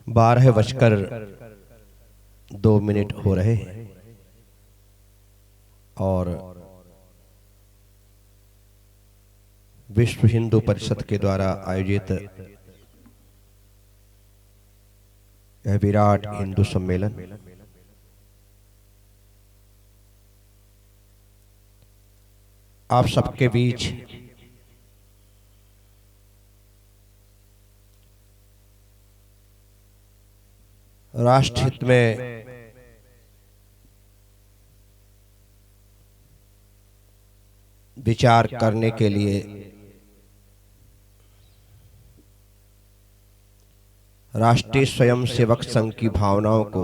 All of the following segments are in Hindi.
12:02 हो रहे हैं और विश्व हिंदू परिषद के द्वारा आयोजित यह विराट हिंदू सम्मेलन आप सबके बीच राष्ट्रहित में विचार करने के लिए राष्ट्रीय स्वयंसेवक संघ की भावनाओं को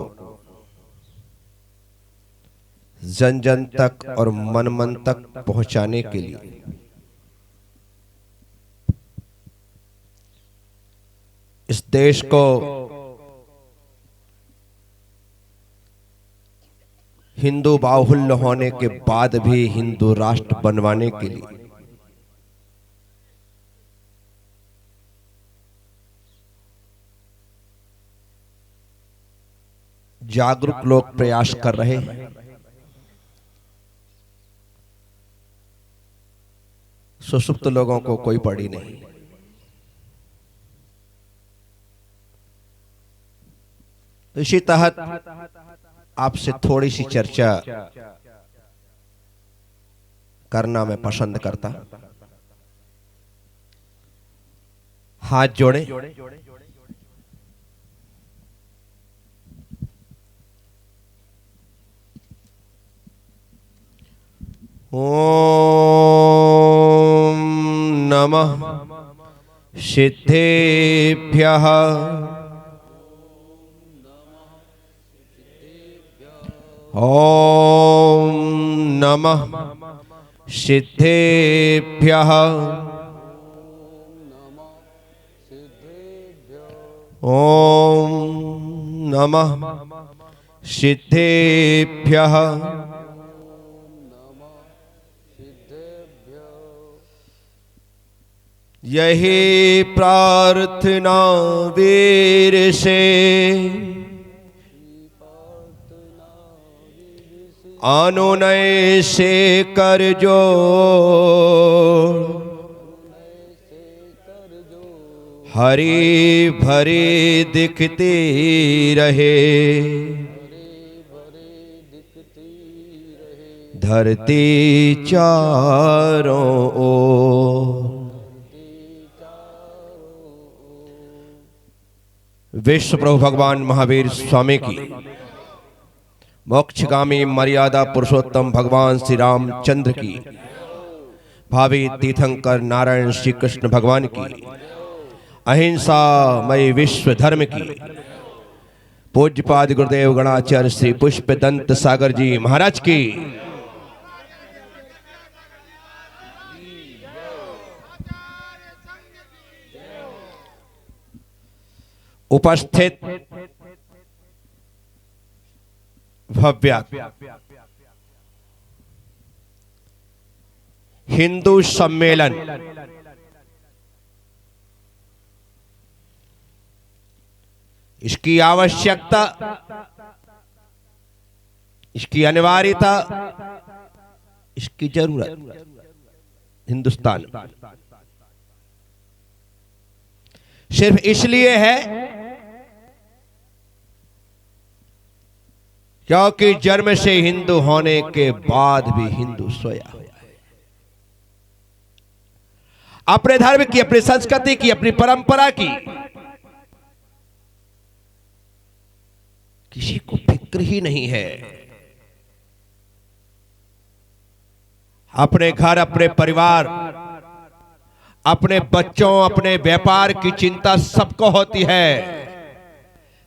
जन जन तक और मन मन तक पहुंचाने के लिए इस देश को हिंदू बाहुल्य होने के बाद भी हिंदू राष्ट्र बनवाने के लिए जागरूक लोग प्रयास कर रहे हैं। सुसुप्त लोगों को कोई पड़ी नहीं। तो इसी तहत आपसे थोड़ी सी चर्चा करना मैं पसंद करता। हाथ जोड़े। ओम नमः सिद्धेभ्यः ओम नमः सिद्धेभ्यः ओम नमः सिद्धेभ्यः यही प्रार्थना वीर से अनुनय से कर जो हरी भरी दिखती रहे धरती चारों ओर। विश्व प्रभु भगवान महावीर स्वामी की मोक्षगामी मर्यादा पुरुषोत्तम भगवान श्री रामचंद्र की भावी तीर्थंकर नारायण श्री कृष्ण भगवान की अहिंसा मय विश्व धर्म की पूज्यपाद गुरुदेव गणाचार्य श्री पुष्प दंत सागर जी महाराज की उपस्थित भव्य हिंदू सम्मेलन इसकी आवश्यकता, इसकी अनिवार्यता, इसकी जरूरत हिंदुस्तान सिर्फ इसलिए है क्योंकि जन्म से हिंदू होने के बाद भी हिंदू सोया हुआ है। अपने धर्म की, अपनी संस्कृति की, अपनी परंपरा की किसी को फिक्र ही नहीं है। अपने घर, अपने परिवार, अपने बच्चों, अपने व्यापार की चिंता सबको होती है,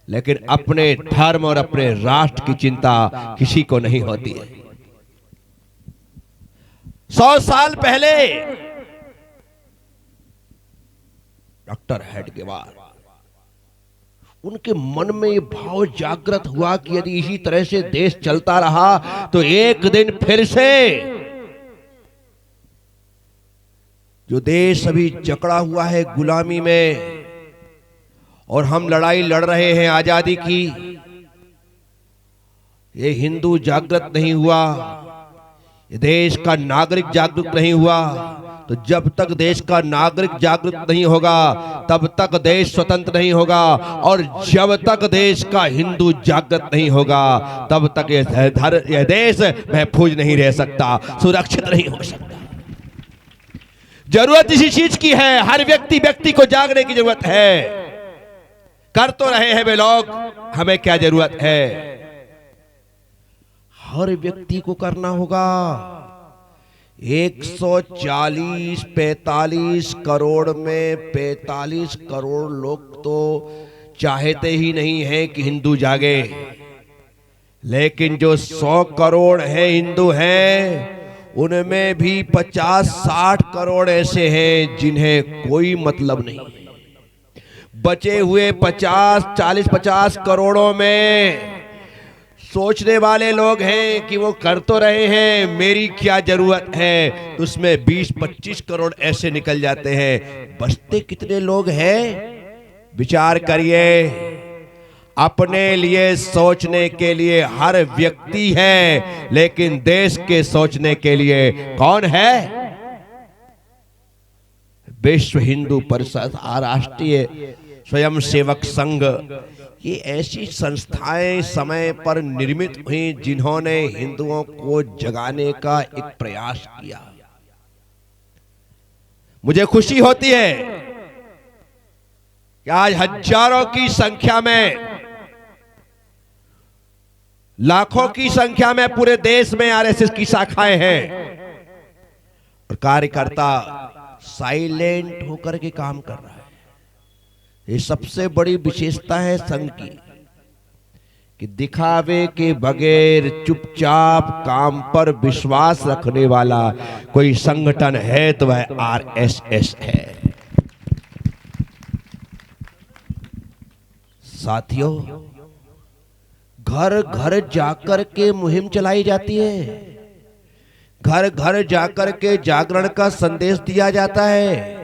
लेकिन अपने धर्म और अपने राष्ट्र की चिंता किसी को नहीं होती है। 100 साल पहले डॉक्टर हेडगेवार, उनके मन में ये भाव जागृत हुआ कि यदि इसी तरह से देश चलता रहा तो एक दिन फिर से जो देश अभी जकड़ा हुआ है गुलामी में और हम लड़ाई लड़ रहे हैं आजादी की। ये हिंदू जागृत नहीं हुआ, ये देश का नागरिक जागरूक नहीं हुआ, तो जब तक देश का नागरिक जागरूक नहीं होगा तब तक देश स्वतंत्र नहीं होगा, और जब तक देश का हिंदू जागृत नहीं होगा तब तक यह देश महफूज नहीं रह सकता, सुरक्षित नहीं हो सकता। जरूरत इसी चीज की है, हर व्यक्ति को जागने की जरूरत है। कर तो रहे हैं वे लोग, हमें क्या जरूरत है? हर व्यक्ति को करना होगा। 140-45 करोड़ में 45 करोड़ लोग तो चाहते ही नहीं हैं कि हिंदू जागे, लेकिन जो 100 करोड़ हैं हिंदू हैं, उनमें भी 50-60 करोड़ ऐसे हैं जिन्हें कोई मतलब नहीं। बचे हुए 40-50 करोड़ों में सोचने वाले लोग हैं कि वो कर तो रहे हैं, मेरी क्या जरूरत है। उसमें 20-25 करोड़ ऐसे निकल जाते हैं। बचते कितने लोग हैं? विचार करिए। अपने लिए सोचने के लिए हर व्यक्ति है, लेकिन देश के सोचने के लिए कौन है? विश्व हिंदू परिषद, राष्ट्रीय स्वयंसेवक संघ, ये ऐसी संस्थाएं समय पर निर्मित हुई जिन्होंने हिंदुओं को जगाने का एक प्रयास किया। मुझे खुशी होती है कि आज हजारों की संख्या में, लाखों की संख्या में पूरे देश में आरएसएस की शाखाएं हैं और कार्यकर्ता साइलेंट होकर के काम कर रहा है। ये सबसे बड़ी विशेषता है संघ की कि दिखावे के बगैर चुपचाप काम पर विश्वास रखने वाला कोई संगठन है तो वह आरएसएस है। साथियों, घर घर जाकर के मुहिम चलाई जाती है, घर घर जाकर के जागरण का संदेश दिया जाता है।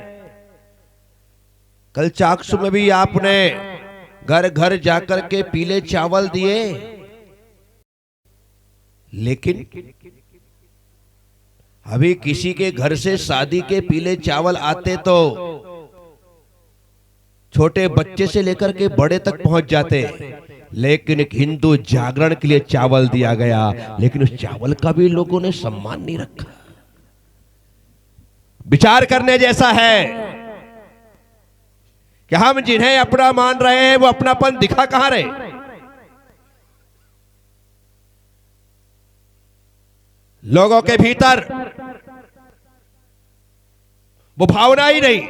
कल चाकसू में भी आपने घर घर जाकर के पीले चावल दिए, लेकिन अभी किसी के घर से शादी के पीले चावल आते तो छोटे बच्चे से लेकर के बड़े तक पहुंच जाते, लेकिन एक हिंदू जागरण के लिए चावल दिया गया, लेकिन उस चावल का भी लोगों ने सम्मान नहीं रखा। विचार करने जैसा है कि हम जिन्हें अपना मान रहे हैं वो अपनापन दिखा कहां रहे? लोगों के भीतर वो भावना ही नहीं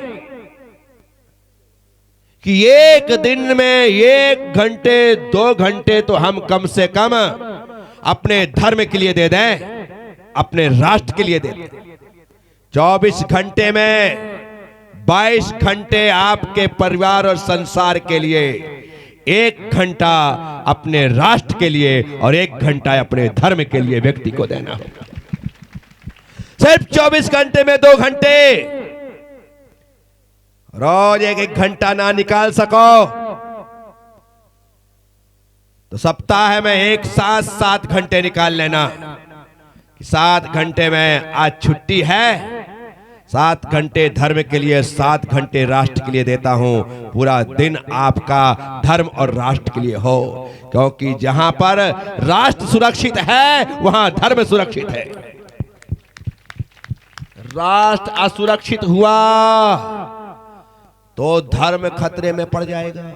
कि एक दिन में 1 घंटे 2 घंटे तो हम कम से कम अपने धर्म के लिए दे दें, अपने राष्ट्र के लिए दे दें। 24 घंटे में 22 घंटे आपके परिवार और संसार के लिए, 1 घंटा अपने राष्ट्र के लिए और 1 घंटा अपने धर्म के लिए व्यक्ति को देना होगा। सिर्फ 24 घंटे में 2 घंटे, रोज 1 घंटा ना निकाल सको तो सप्ताह में एक साथ 7 घंटे निकाल लेना। 7 घंटे में आज छुट्टी है, 7 घंटे धर्म के लिए, 7 घंटे राष्ट्र के लिए देता हूं। पूरा दिन आपका धर्म और राष्ट्र के लिए हो, क्योंकि जहां पर राष्ट्र सुरक्षित है वहां धर्म सुरक्षित है। राष्ट्र असुरक्षित हुआ तो धर्म खतरे में पड़ जाएगा।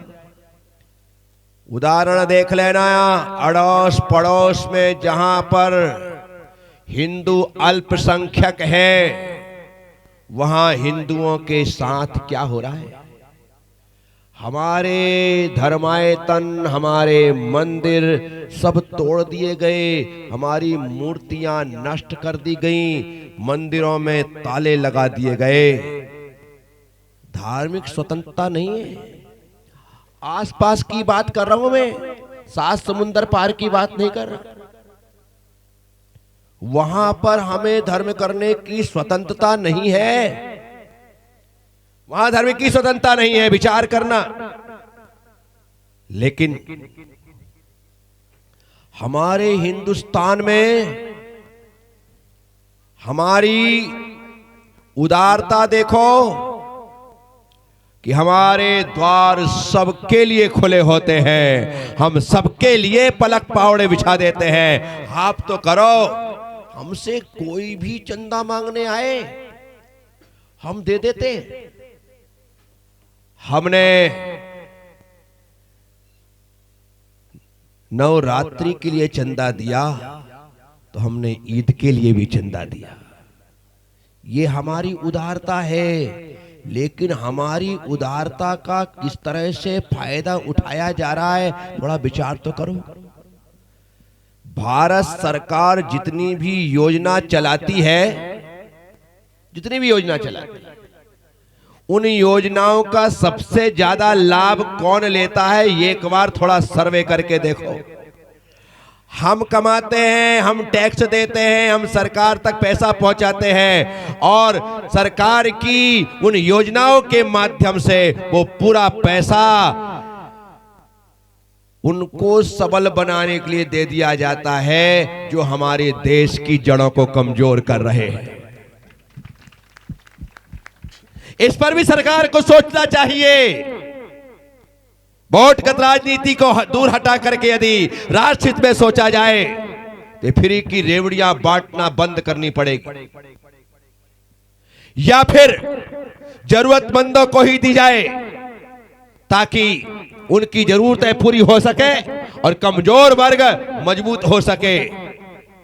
उदाहरण देख लेना, अड़ोस पड़ोस में जहां पर हिंदू अल्पसंख्यक है, वहां हिंदुओं के साथ क्या हो रहा है? हमारे धर्मायतन, हमारे मंदिर सब तोड़ दिए गए, हमारी मूर्तियां नष्ट कर दी गईं, मंदिरों में ताले लगा दिए गए। धार्मिक स्वतंत्रता नहीं है। आसपास की बात कर रहा हूं मैं, 7 समुंदर पार की बात नहीं कर रहा। वहां पर हमें धर्म करने की स्वतंत्रता नहीं है, वहां धर्म की स्वतंत्रता नहीं है। विचार करना, लेकिन हमारे हिंदुस्तान में हमारी उदारता देखो कि हमारे द्वार सबके लिए खुले होते हैं, हम सबके लिए पलक पावड़े बिछा देते हैं। आप तो करो, हमसे कोई भी चंदा मांगने आए हम दे देते। हमने नवरात्रि के लिए चंदा दिया तो हमने ईद के लिए भी चंदा दिया। ये हमारी उदारता है। लेकिन हमारी उदारता का किस तरह से फायदा उठाया जा रहा है, थोड़ा विचार तो करो। भारत सरकार जितनी भी योजना चलाती है, उन योजनाओं का सबसे ज्यादा लाभ कौन लेता है, ये एक बार थोड़ा सर्वे करके देखो। हम कमाते हैं, हम टैक्स देते हैं, हम सरकार तक पैसा पहुंचाते हैं और सरकार की उन योजनाओं के माध्यम से वो पूरा पैसा उनको सबल बनाने के लिए दे दिया जाता है जो हमारे देश की जड़ों को कमजोर कर रहे हैं। इस पर भी सरकार को सोचना चाहिए। वोटगत राजनीति को दूर हटा करके यदि राष्ट्र हित में सोचा जाए तो फ्री की रेवड़ियां बांटना बंद करनी पड़ेगी, या फिर जरूरतमंदों को ही दी जाए ताकि उनकी जरूरतें पूरी हो सके और कमजोर वर्ग मजबूत हो सके।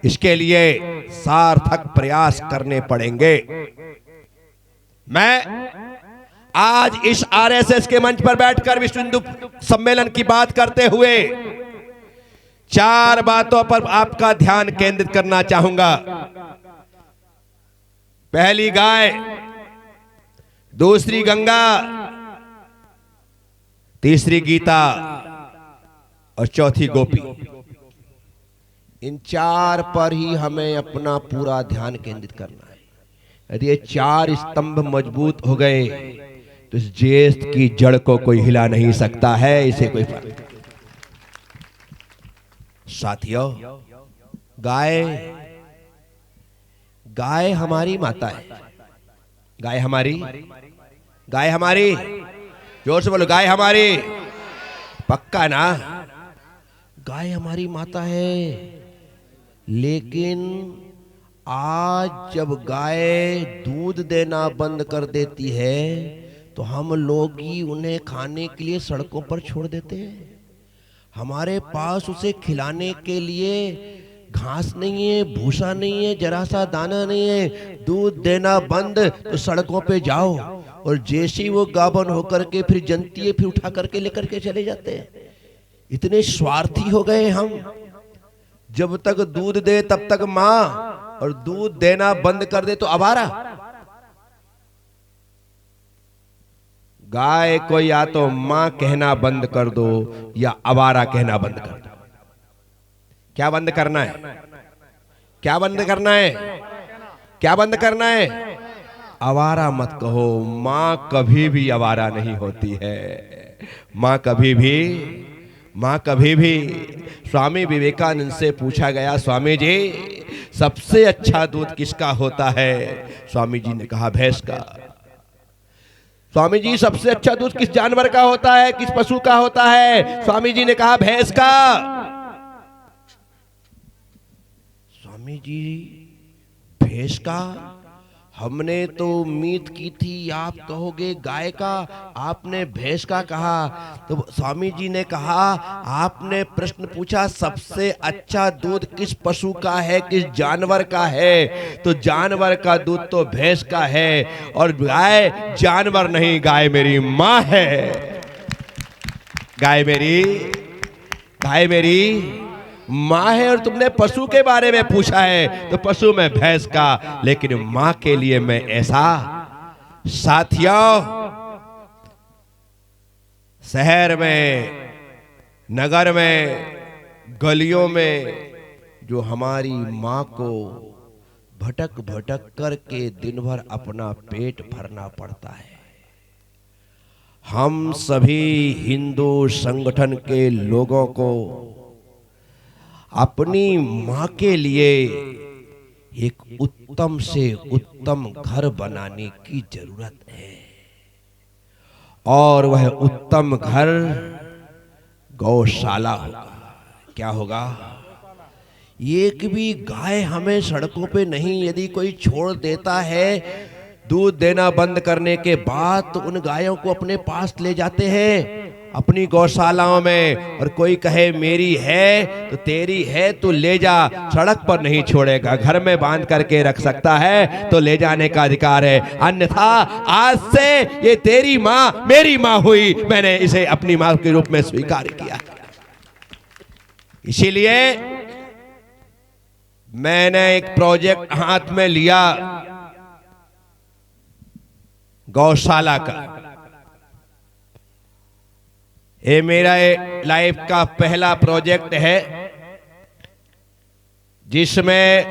इसके लिए सार्थक प्रयास करने पड़ेंगे। मैं आज इस आरएसएस के मंच पर बैठकर विश्व हिंदू सम्मेलन की बात करते हुए 4 बातों पर आपका ध्यान केंद्रित करना चाहूंगा। पहली गाय, दूसरी गंगा, तीसरी गीता और चौथी गोपी। इन 4 पर ही हमें अपना पूरा ध्यान केंद्रित करना है। यदि ये 4 स्तंभ मजबूत हो गए तो इस देश की जड़ को कोई हिला नहीं सकता है। इसे कोई फर्क। साथियों, गाय हमारी माता है। गाय हमारी, जोर से बोलो, गाय हमारी। पक्का ना? गाय हमारी माता है। लेकिन आज जब गाय दूध देना बंद कर देती है तो हम लोग ही उन्हें खाने के लिए सड़कों पर छोड़ देते हैं। हमारे पास उसे खिलाने के लिए घास नहीं है, भूसा नहीं है, जरा सा दाना नहीं है। दूध देना बंद तो सड़कों पे जाओ और जैसे ही वो गाभन होकर के फिर जनती है, फिर उठा करके लेकर के चले जाते हैं। इतने स्वार्थी हो गए हम। जब तक दूध दे तब तक माँ, और दूध देना बंद कर दे तो आवारा। गाय को या तो मां कहना बंद कर दो या आवारा कहना बंद कर दो। क्या बंद करना है? क्या बंद करना है? क्या बंद करना है? आवारा मत कहो। मां कभी भी आवारा नहीं होती है। मां कभी भी। स्वामी विवेकानंद से पूछा गया, स्वामी जी सबसे अच्छा दूध किसका होता है? स्वामी जी ने कहा, भैंस का। स्वामी जी सबसे अच्छा दूध किस जानवर का होता है, किस पशु का होता है? स्वामी जी ने कहा, भैंस का। स्वामी जी भैंस का? हमने तो उम्मीद की थी आप कहोगे गाय का, आपने भैंस का कहा। तो स्वामी जी ने कहा, आपने प्रश्न पूछा सबसे अच्छा दूध किस पशु का है, किस जानवर का है? तो जानवर का दूध तो भैंस का है, और गाय जानवर नहीं, गाय मेरी माँ है। गाय मेरी माँ है। और तुमने पशु के बारे में पूछा है तो पशु में भैंस का, लेकिन माँ के लिए मैं ऐसा। साथियों, शहर में, नगर में, गलियों में जो हमारी माँ को भटक करके दिन भर अपना पेट भरना पड़ता है, हम सभी हिंदू संगठन के लोगों को अपनी मां के लिए एक उत्तम से उत्तम घर बनाने की जरूरत है, और वह उत्तम घर गौशाला होगा। क्या होगा? एक भी गाय हमें सड़कों पे नहीं, यदि कोई छोड़ देता है दूध देना बंद करने के बाद, तो उन गायों को अपने पास ले जाते हैं अपनी गौशालाओं में, और कोई कहे मेरी है तो तेरी है तो ले जा, सड़क पर नहीं छोड़ेगा, घर में बांध करके रख सकता है तो ले जाने का अधिकार है, अन्यथा आज से ये तेरी माँ मेरी माँ हुई, मैंने इसे अपनी माँ के रूप में स्वीकार किया। इसीलिए मैंने एक प्रोजेक्ट हाथ में लिया गौशाला का। ये मेरा लाइफ का पहला प्रोजेक्ट है जिसमें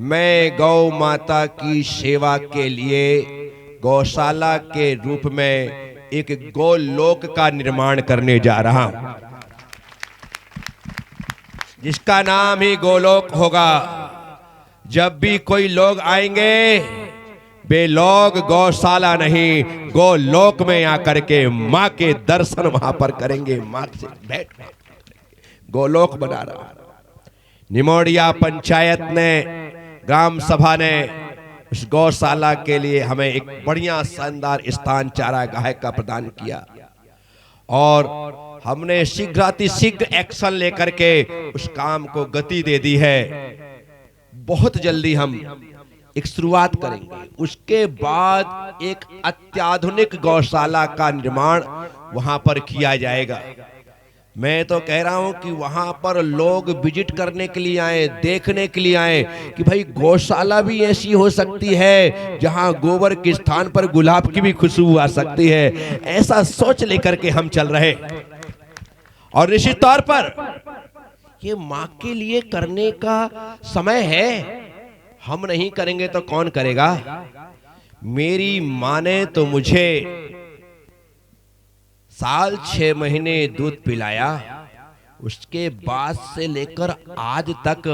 मैं गौ माता की सेवा के लिए गौशाला के रूप में एक गोलोक का निर्माण करने जा रहा हूं, जिसका नाम ही गोलोक होगा। जब भी कोई लोग आएंगे वे लोग गौशाला नहीं गोलोक में आकर के मां के दर्शन वहां पर करेंगे, मां से बैठ गोलोक बना रहा। निमोड़िया पंचायत ने, ग्राम सभा ने उस गौशाला के लिए हमें एक बढ़िया शानदार स्थान चारागाह का प्रदान किया, और हमने शीघ्रातिशीघ्र एक्शन लेकर के उस काम को गति दे दी है। बहुत जल्दी हम एक शुरुआत करेंगे, उसके बाद एक अत्याधुनिक गौशाला का निर्माण वहां पर किया जाएगा। मैं तो कह रहा हूं कि वहां पर लोग विजिट करने के लिए आए, देखने के लिए आए कि भाई गौशाला भी ऐसी हो सकती है जहां गोबर के स्थान पर गुलाब की भी खुशबू आ सकती है। ऐसा सोच लेकर के हम चल रहे, और निश्चित तौर पर ये मां के लिए करने का समय है। हम नहीं करेंगे तो कौन करेगा? मेरी मां ने तो मुझे साल 6 महीने दूध पिलाया, उसके बाद से लेकर आज तक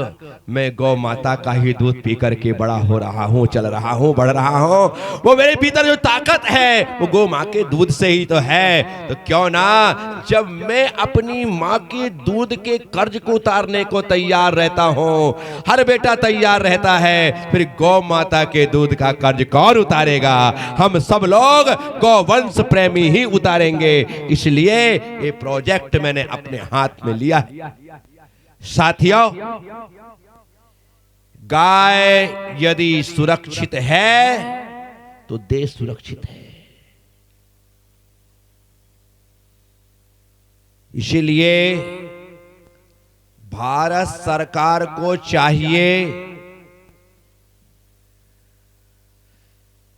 मैं गौ माता का ही दूध पी करके बड़ा हो रहा हूँ, चल रहा हूँ, बढ़ रहा हूँ। वो मेरे भीतर जो ताकत है वो गौ माँ के दूध से ही तो है। तो क्यों ना, जब मैं अपनी माँ के दूध के कर्ज को उतारने को तैयार रहता हूँ, हर बेटा तैयार रहता है, फिर गौ माता के दूध का कर्ज कौन उतारेगा? हम सब लोग गौवंश प्रेमी ही उतारेंगे। इसलिए ये प्रोजेक्ट मैंने अपने हाथ में लिया। साथियों, गाय यदि सुरक्षित है तो देश सुरक्षित है। इसीलिए भारत सरकार को चाहिए,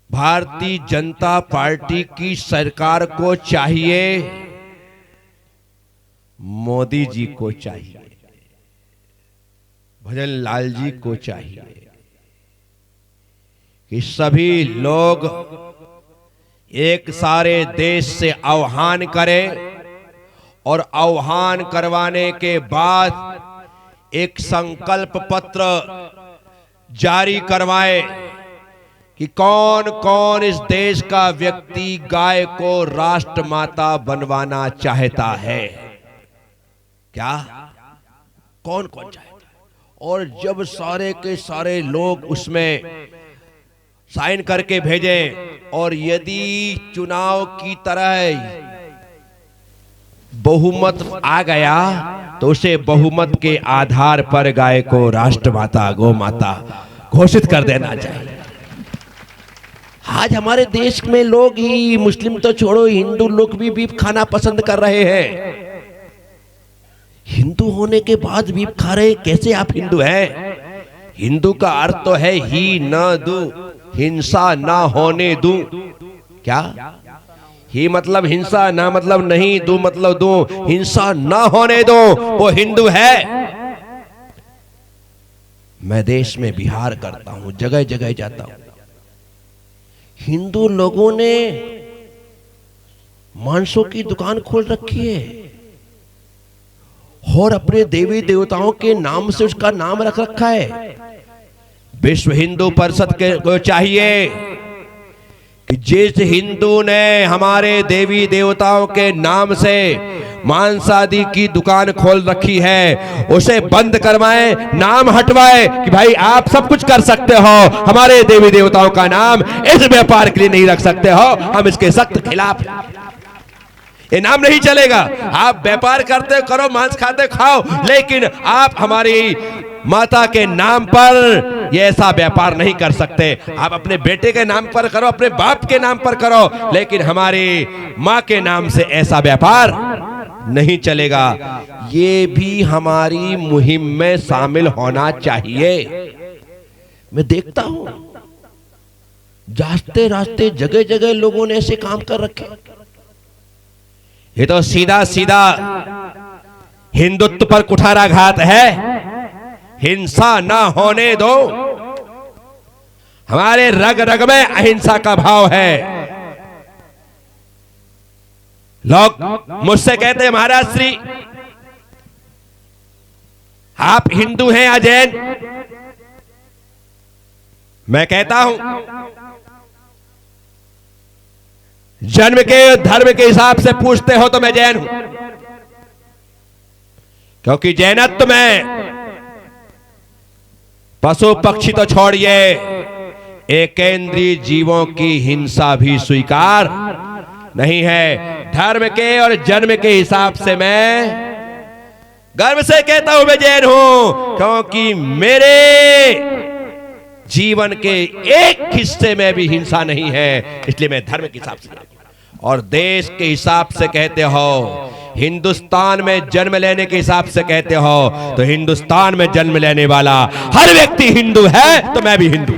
भारतीय जनता पार्टी की सरकार को चाहिए, मोदी जी को चाहिए, भजन लाल जी को चाहिए कि सभी लोग एक सारे देश से आह्वान करें, और आह्वान करवाने के बाद एक संकल्प पत्र जारी करवाए कि कौन कौन इस देश का व्यक्ति गाय को राष्ट्रमाता बनवाना चाहता है। क्या कौन कौन चाहता है? और जब सारे के सारे लोग उसमें साइन करके भेजें, और यदि चुनाव की तरह बहुमत आ गया तो उसे बहुमत के आधार पर गाय को राष्ट्रमाता, गौ माता घोषित कर देना चाहिए। आज हमारे देश में लोग ही, मुस्लिम तो छोड़ो, हिंदू लोग भी बीफ खाना पसंद कर रहे हैं। हिंदू होने के बाद बीफ खा रहे, कैसे आप हिंदू हैं? हिंदू का अर्थ तो है ही न दू, हिंसा ना होने दूं। क्या ही मतलब हिंसा, ना मतलब नहीं, दू मतलब दो, हिंसा ना होने दो, वो हिंदू है। मैं देश में बिहार करता हूं, जगह जगह जाता हूं, हिंदू लोगों ने मांसों की दुकान खोल रखी है और अपने देवी देवताओं के नाम से उसका नाम रख रखा है। विश्व हिंदू परिषद को चाहिए कि जिस हिंदू ने हमारे देवी देवताओं के नाम से मांस आदि की दुकान खोल रखी है उसे बंद करवाए, नाम हटवाए कि भाई आप सब कुछ कर सकते हो, हमारे देवी देवताओं का नाम इस व्यापार के लिए नहीं रख सकते हो, हम इसके सख्त खिलाफ। ये नाम नहीं चलेगा। आप व्यापार करते करो, मांस खाते खाओ, लेकिन आप हमारी माता के नाम पर ये ऐसा व्यापार नहीं कर सकते। आप अपने बेटे के नाम पर करो, अपने बाप के नाम पर करो, लेकिन हमारी माँ के नाम से ऐसा व्यापार नहीं चलेगा। ये भी हमारी मुहिम में शामिल होना चाहिए। मैं देखता हूं जाते रास्ते जगह जगह लोगों ने ऐसे काम कर रखे। ये तो सीधा सीधा हिंदुत्व पर कुठाराघात है। हिंसा ना होने दो। हमारे रग रग में अहिंसा का भाव है। लोग मुझसे कहते हैं महाराज श्री आप हिंदू हैं या जैन? मैं कहता हूं जन्म के धर्म के हिसाब से पूछते हो तो मैं जैन हूं, क्योंकि जैनत्व में पशु पक्षी तो छोड़िए, एकेंद्रीय जीवों की हिंसा भी स्वीकार नहीं है। धर्म के और जन्म के हिसाब से मैं गर्व से कहता हूं मैं जैन हूं, क्योंकि मेरे जीवन के एक हिस्से में भी हिंसा नहीं है, इसलिए मैं धर्म के हिसाब से। और देश के हिसाब से कहते हो, हिंदुस्तान में जन्म लेने के हिसाब से कहते हो, तो हिंदुस्तान में जन्म लेने वाला हर व्यक्ति हिंदू है, तो मैं भी हिंदू।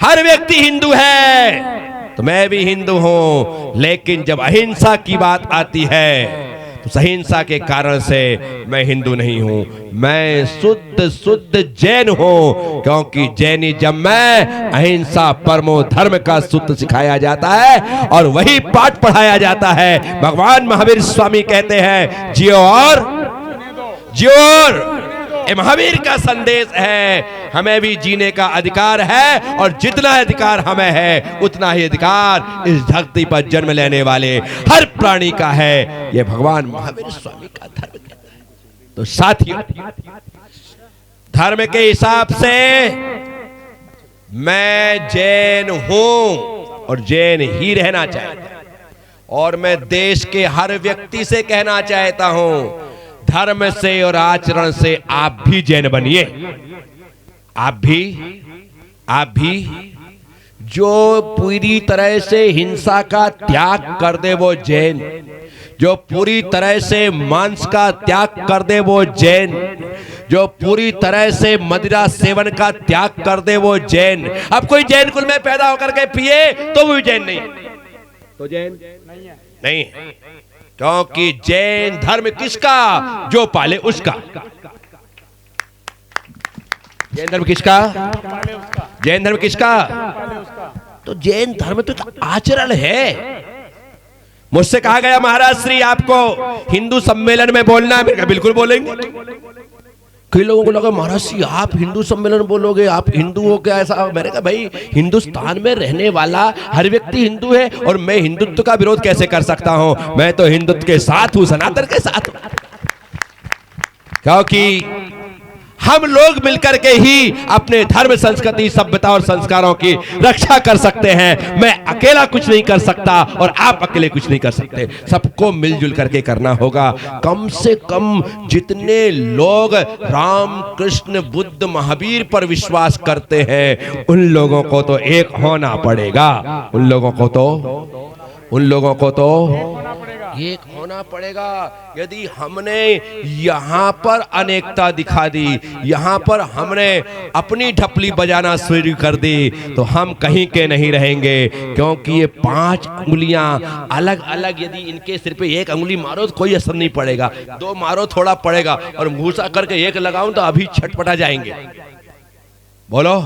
हर व्यक्ति हिंदू है तो मैं भी हिंदू हूं। लेकिन जब अहिंसा की बात आती है तो अहिंसा के कारण से मैं हिंदू नहीं हूं, मैं शुद्ध जैन हूं, क्योंकि जैनिज्म में अहिंसा परमो धर्म का सूत्र सिखाया जाता है और वही पाठ पढ़ाया जाता है। भगवान महावीर स्वामी कहते हैं जियो और ये महावीर का संदेश है। हमें भी जीने का अधिकार है और जितना अधिकार हमें है उतना ही अधिकार इस धरती पर जन्म लेने वाले हर प्राणी का है। यह भगवान महावीर स्वामी का धर्म कहता है। तो साथियों, धर्म के हिसाब से मैं जैन हूं और जैन ही रहना चाहता हूं। और मैं देश के हर व्यक्ति से कहना चाहता हूं, धर्म से और आचरण से आप भी जैन बनिए। आप भी जो पूरी तरह से हिंसा का त्याग कर दे वो जैन, जो पूरी तरह से मांस का त्याग कर दे वो जैन, जो पूरी तरह से मदिरा सेवन का त्याग कर दे वो जैन। अब कोई जैन कुल में पैदा होकर के पिए तो वो जैन नहीं, तो जैन नहीं है। क्योंकि जैन धर्म किसका? जो पाले उसका। जैन धर्म किसका? जैन धर्म किसका? तो जैन धर्म तो आचरण है। मुझसे कहा गया महाराज श्री आपको हिंदू सम्मेलन में बोलना है। मैंने कहा बिल्कुल बोलेंगे। कई लोगों को लगा महाराज जी आप हिंदू सम्मेलन बोलोगे, आप हिंदू हो क्या? ऐसा मैंने कहा भाई हिंदुस्तान में रहने वाला हर व्यक्ति हिंदू है और मैं हिंदुत्व का विरोध कैसे कर सकता हूं? मैं तो हिंदुत्व के साथ हूं, सनातन के साथ हूं, क्योंकि हम लोग मिलकर के ही अपने धर्म, संस्कृति, सभ्यता और संस्कारों की रक्षा कर सकते हैं। मैं अकेला कुछ नहीं कर सकता और आप अकेले कुछ नहीं कर सकते। सबको मिलजुल करके करना होगा। कम से कम जितने लोग राम, कृष्ण, बुद्ध, महावीर पर विश्वास करते हैं उन लोगों को तो एक होना पड़ेगा। उन लोगों को तो एक होना पड़ेगा। यदि हमने यहां पर अनेकता दिखा दी, यहां पर हमने अपनी ढपली बजाना शुरू कर दी, तो हम कहीं के नहीं रहेंगे। क्योंकि ये 5 उंगलियां अलग अलग, यदि इनके सिर पे एक उंगली मारो तो कोई असर नहीं पड़ेगा, 2 मारो थोड़ा पड़ेगा, और घूसा करके एक लगाऊं तो अभी छटपटा जाएंगे। बोलो,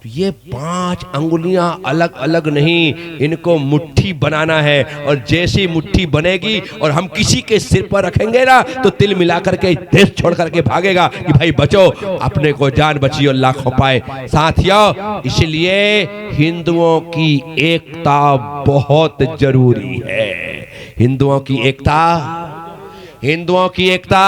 तो ये 5 अंगुलियां अलग अलग नहीं, इनको मुट्ठी बनाना है। और जैसी मुट्ठी बनेगी और हम किसी के सिर पर रखेंगे ना, तो तिल मिला करके देश छोड़ करके भागेगा कि भाई बचो, अपने को जान बची और लाखों पाए। साथियों, इसलिए हिंदुओं की एकता बहुत जरूरी है। हिंदुओं की एकता, हिंदुओं की एकता।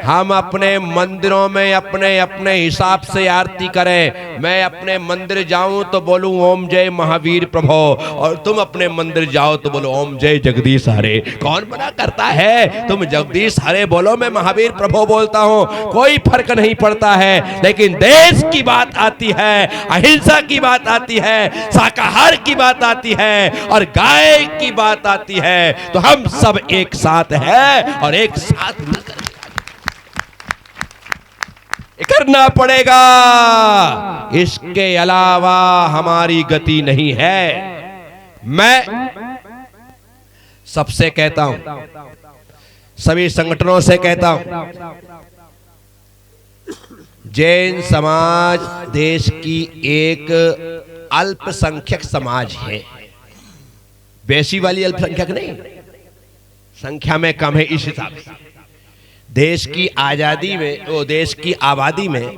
हम अपने मंदिरों में अपने अपने हिसाब से आरती करें। मैं अपने मंदिर जाऊं तो बोलूं ओम जय महावीर प्रभो, और तुम अपने मंदिर जाओ तो बोलो ओम जय जगदीश हरे। कौन मना करता है? तुम जगदीश हरे बोलो, मैं महावीर प्रभो बोलता हूं, कोई फर्क नहीं पड़ता है। लेकिन देश की बात आती है, अहिंसा की बात आती है, शाकाहार की बात आती है और गाय की बात आती है, तो हम सब एक साथ हैं और एक साथ मिलकर करना पड़ेगा। इसके अलावा हमारी गति नहीं है। मैं सबसे कहता हूं, सभी संगठनों से कहता हूं, जैन समाज देश की एक अल्पसंख्यक समाज है। वैसी वाली अल्पसंख्यक नहीं, संख्या में कम है। इस हिसाब से देश की आजादी में, वो देश की आबादी में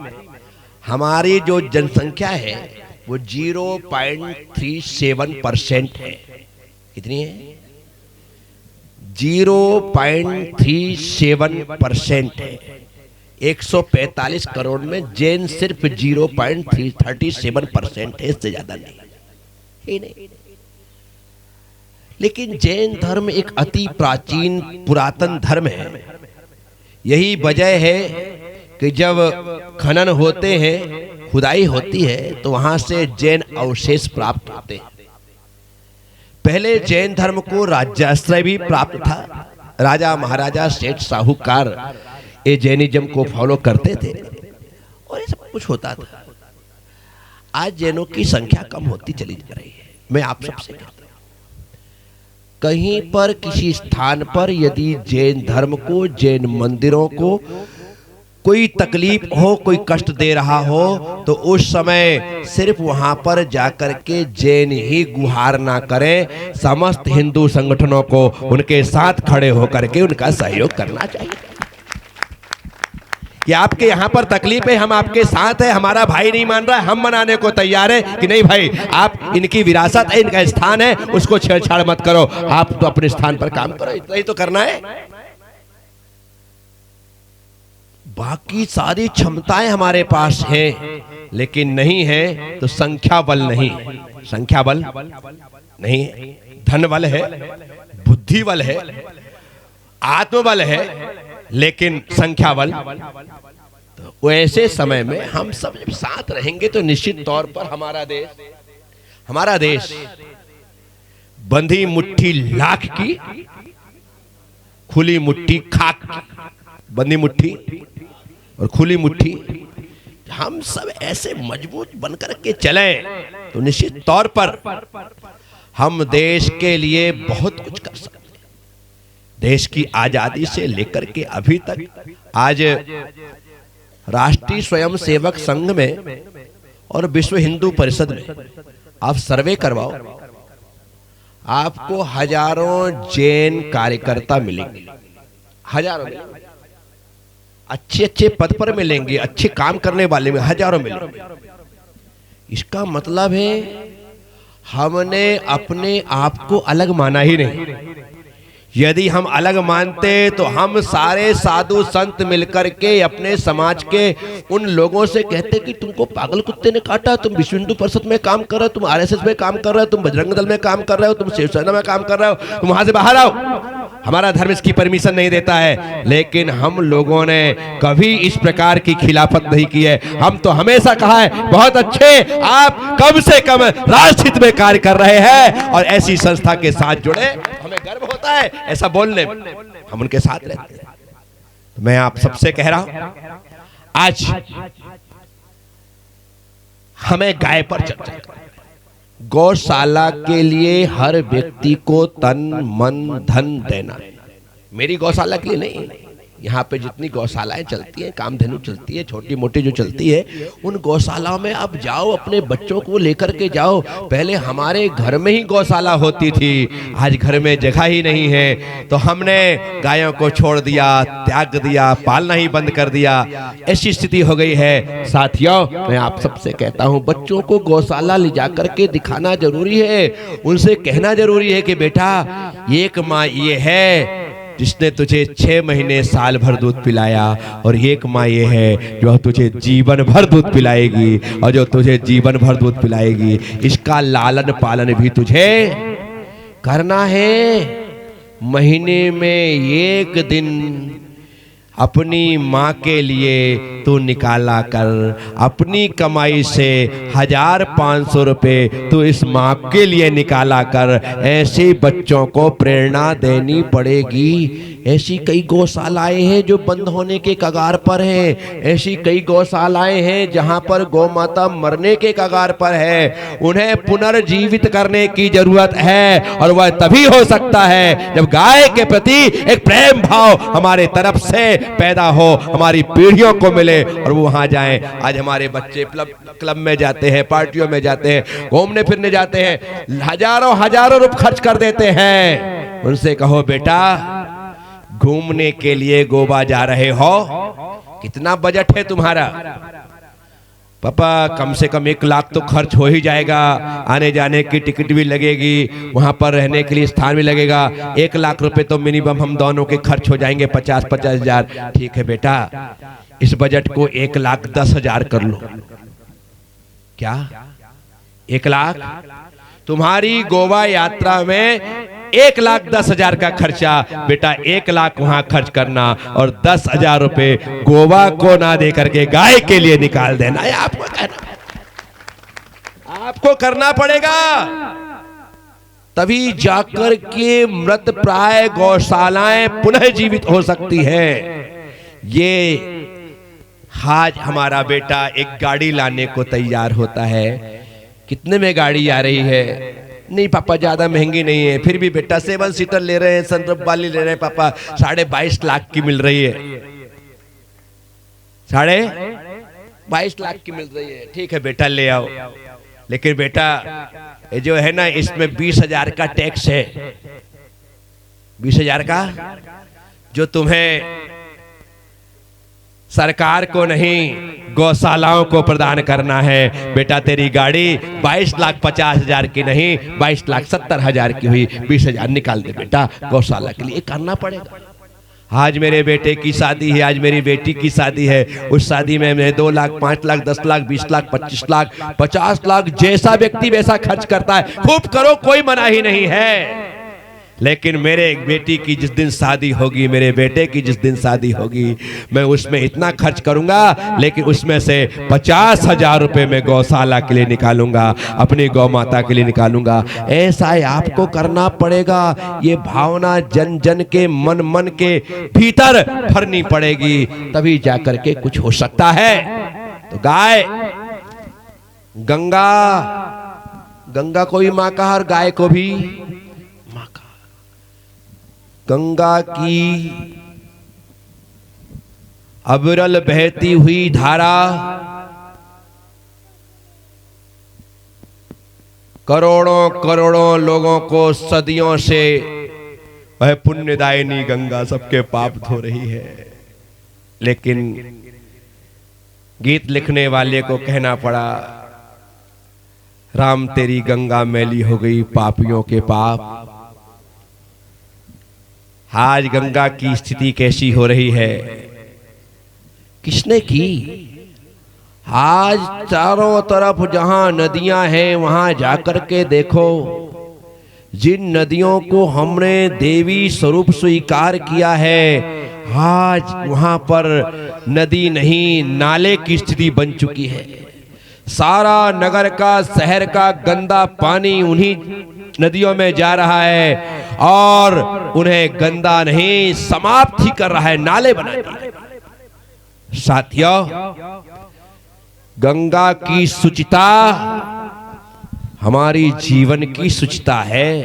हमारी जो जनसंख्या है वो 0.37% है। कितनी है? 0.37% है। 145 करोड़ में जैन सिर्फ 0.37% है, इससे ज्यादा नहीं, ही नहीं। लेकिन जैन धर्म एक अति प्राचीन पुरातन धर्म है। यही वजह है कि जब खनन होते हैं, खुदाई होती है, तो वहां से जैन अवशेष प्राप्त होते हैं। पहले जैन धर्म को राज्याश्रय भी प्राप्त था। राजा महाराजा सेठ साहूकार ये जैनिज्म को फॉलो करते थे और ये सब कुछ होता था। आज जैनों की संख्या कम होती चली जा रही है। मैं आप सबसे कहता हूं, कहीं पर किसी स्थान पर यदि जैन धर्म को, जैन मंदिरों को कोई तकलीफ हो, कोई कष्ट दे रहा हो, तो उस समय सिर्फ वहां पर जाकर के जैन ही गुहार ना करें, समस्त हिंदू संगठनों को उनके साथ खड़े होकर के उनका सहयोग करना चाहिए कि आपके यहां पर तकलीफ है, हम आपके साथ है। हमारा भाई नहीं मान रहा है, हम मनाने को तैयार है कि नहीं भाई, आप इनकी विरासत है, इनका स्थान है, उसको छेड़छाड़ मत करो, आप तो अपने स्थान पर काम करो। इतना ही तो करना है। बाकी सारी क्षमताएं हमारे पास हैं, लेकिन नहीं है तो संख्या बल नहीं, संख्या बल नहीं, धन बल है, बुद्धि बल है, आत्मबल है, लेकिन संख्या बल। तो ऐसे समय में हम सब जब साथ रहेंगे तो निश्चित तौर पर हमारा देश बंधी मुट्ठी लाख की, खुली मुट्ठी खाक की। बंधी मुट्ठी और खुली मुट्ठी, हम सब ऐसे मजबूत बनकर के चलें तो निश्चित तौर पर हम देश के लिए बहुत कुछ कर सकते हैं। देश की आजादी से लेकर के अभी तक, आज राष्ट्रीय स्वयंसेवक संघ में और विश्व हिंदू परिषद में आप सर्वे करवाओ, आपको हजारों जैन कार्यकर्ता मिलेंगे, हजारों मिलेंगे, अच्छे अच्छे पद पर मिलेंगे, अच्छे काम करने वाले में हजारों मिलेंगे। इसका मतलब है हमने अपने आप को अलग माना ही नहीं। यदि हम अलग मानते तो हम सारे साधु संत मिलकर के अपने समाज के उन लोगों से कहते कि तुमको पागल कुत्ते ने काटा, तुम विश्व हिंदू परिषद में काम कर रहे हो, तुम आरएसएस में काम कर रहे हो, तुम बजरंग दल में काम कर रहे हो, तुम शिवसेना में काम कर रहे हो, तुम वहां से बाहर आओ, हमारा धर्म इसकी परमिशन नहीं देता है। लेकिन हम लोगों ने कभी इस प्रकार की खिलाफत नहीं की है। हम तो हमेशा कहा है बहुत अच्छे, आप कम से कम राष्ट्रहित में कार्य कर रहे हैं और ऐसी संस्था के साथ जुड़े, हमें गर्व होता है ऐसा बोलने, हम उनके साथ रहते हैं। तो मैं आप सबसे कह रहा हूं, आज हमें गाय पर चर्चा करें। गौशाला के लिए हर व्यक्ति को तन मन धन देना, मेरी गौशाला के लिए नहीं, यहाँ पे जितनी गौशालाएं चलती हैं, कामधेनु चलती है, छोटी मोटी जो चलती है, उन गौशालाओं में अब जाओ, अपने बच्चों को लेकर के जाओ। पहले हमारे घर में ही गौशाला होती थी, आज घर में जगह ही नहीं है, तो हमने गायों को छोड़ दिया, त्याग दिया, पालना ही बंद कर दिया। ऐसी स्थिति हो गई है। साथियों, मैं आप सबसे कहता हूँ, बच्चों को गौशाला ले जाकर के दिखाना जरूरी है, उनसे कहना जरूरी है कि बेटा, एक माँ ये है जिसने तुझे 6 महीने साल भर दूध पिलाया, और एक माँ ये है जो तुझे जीवन भर दूध पिलाएगी, और जो तुझे जीवन भर दूध पिलाएगी इसका लालन पालन भी तुझे करना है। महीने में एक दिन अपनी माँ के लिए तू निकाला कर, अपनी कमाई से 1500 रुपए तू इस माँ के लिए निकाला कर। ऐसे बच्चों को प्रेरणा देनी पड़ेगी। ऐसी कई गौशालाएं हैं जो बंद होने के कगार पर हैं। ऐसी कई गौशालाएं हैं जहां पर गौ माता मरने के कगार पर है। उन्हें पुनर्जीवित करने की जरूरत है, और वह तभी हो सकता है जब गाय के प्रति एक प्रेम भाव हमारे तरफ से पैदा हो, हमारी पीढ़ियों को मिले और वो वहां जाएं। आज हमारे बच्चे क्लब में जाते हैं, पार्टियों में जाते हैं, घूमने फिरने जाते हैं, हजारों रुपए खर्च कर देते हैं। उनसे कहो, बेटा घूमने के लिए गोवा जा रहे हो, कितना बजट है तुम्हारा? पापा कम से कम 1 लाख तो खर्च हो ही जाएगा, आने जाने की टिकट भी लगेगी, वहां पर रहने के लिए स्थान भी लगेगा, 1 लाख रुपए तो मिनिमम हम दोनों के खर्च हो जाएंगे, 50-50 हजार। ठीक है बेटा, इस बजट को 1,10,000 कर लो। क्या 1 लाख? तुम्हारी गोवा यात्रा में 1,10,000 का खर्चा, बेटा 1 लाख वहां खर्च करना और 10,000 रुपए गोवा को ना दे करके गाय के लिए निकाल देना है। आपको करना पड़ेगा, तभी जाकर के मृत प्राय गौशालाएं पुनः जीवित हो सकती है। ये आज हमारा बेटा एक गाड़ी लाने को तैयार होता है। कितने में गाड़ी आ रही है? नहीं पापा ज्यादा महंगी नहीं है। फिर भी बेटा 7 सीटर ले रहे हैं, सनरूफ वाली ले रहे हैं पापा, 22.5 लाख की मिल रही है। 22.5 लाख की मिल रही है। ठीक है बेटा ले आओ, लेकिन बेटा ये जो है ना, इसमें 20,000 का टैक्स है। 20,000 का जो तुम्हें सरकार को नहीं गौशालाओं को प्रदान करना है। बेटा तेरी गाड़ी 22,50,000 की नहीं, 22,70,000 की हुई, 20,000 निकाल दे बेटा गौशाला के लिए। करना पड़ेगा। आज मेरे बेटे की शादी है, आज मेरी बेटी की शादी है, उस शादी में मैं 2 लाख, 5 लाख, 10 लाख, 20 लाख, 25 लाख, 50 लाख, जैसा व्यक्ति वैसा खर्च करता है। खूब करो, कोई मना ही नहीं है। लेकिन मेरे बेटी की जिस दिन शादी होगी, मेरे बेटे की जिस दिन शादी होगी, मैं उसमें इतना खर्च करूंगा, लेकिन उसमें से 50,000 रुपए मैं गौशाला के लिए निकालूंगा, अपनी गौ माता के लिए निकालूंगा। ऐसा ही आपको करना पड़ेगा। ये भावना जन जन के मन के भीतर भरनी पड़ेगी, तभी जाकर के कुछ हो सकता है। तो गाय, गंगा को भी मां कहा और गाय को भी मां कहा। गंगा की अविरल बहती हुई धारा करोड़ों लोगों को सदियों से वह पुण्यदायिनी गंगा सबके पाप धो रही है। लेकिन गीत लिखने वाले को कहना पड़ा, राम तेरी गंगा मैली हो गई पापियों के पाप। आज गंगा की स्थिति कैसी हो रही है? किसने की? आज चारों तरफ जहां नदियां हैं वहां जाकर के देखो, जिन नदियों को हमने देवी स्वरूप स्वीकार किया है, आज वहां पर नदी नहीं नाले की स्थिति बन चुकी है। सारा नगर का, शहर का गंदा पानी उन्हीं नदियों में जा रहा है और उन्हें गंदा नहीं समाप्त ही कर रहा है, नाले बना दिए। साथियों, गंगा की शुचिता हमारी जीवन की शुचिता है।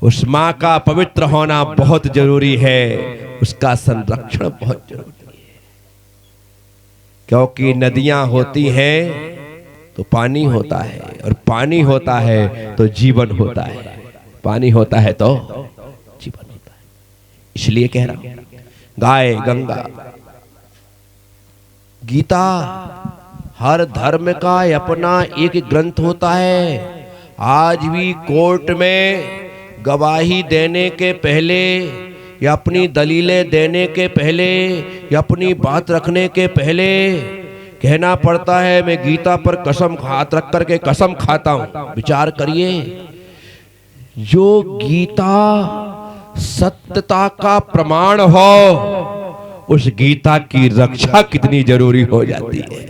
उस माँ का पवित्र होना बहुत जरूरी है, उसका संरक्षण बहुत जरूरी है। क्योंकि नदियां होती हैं तो पानी होता है, और पानी होता है तो जीवन होता है, पानी होता है तो जीवन होता है। इसलिए कह रहा हूं, गाय गंगा गीता हर धर्म का अपना एक ग्रंथ होता है। आज भी कोर्ट में गवाही देने के पहले या अपनी दलीलें देने के पहले या अपनी बात रखने के पहले कहना पड़ता है, मैं गीता पर कसम हाथ रख करके कसम खाता हूं। विचार करिए, जो गीता सत्यता का प्रमाण हो, उस गीता की रक्षा कितनी जरूरी हो जाती है।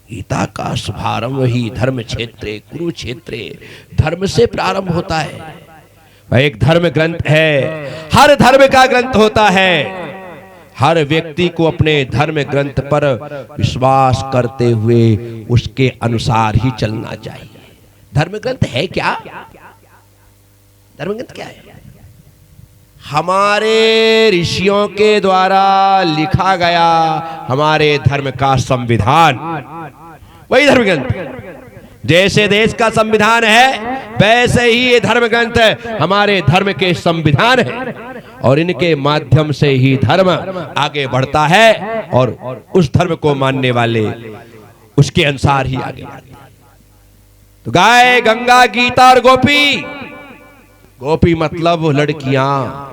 गीता का शुभारंभ ही धर्म क्षेत्रे कुरुक्षेत्रे धर्म से प्रारंभ होता है। वह एक धर्म ग्रंथ है, हर धर्म का ग्रंथ होता है। हर व्यक्ति को अपने धर्म ग्रंथ पर विश्वास करते हुए उसके अनुसार ही चलना चाहिए। धर्म ग्रंथ है क्या? धर्म ग्रंथ क्या है? हमारे ऋषियों के द्वारा लिखा गया हमारे धर्म का संविधान, वही धर्म ग्रंथ। जैसे देश का संविधान है, वैसे ही ये धर्म ग्रंथ हमारे धर्म के संविधान है, और इनके माध्यम से ही धर्म आगे बढ़ता है, और उस धर्म को मानने वाले उसके अनुसार ही आगे बढ़ते हैं। तो गाय गंगा गीता और गोपी, गोपी मतलब लड़कियां।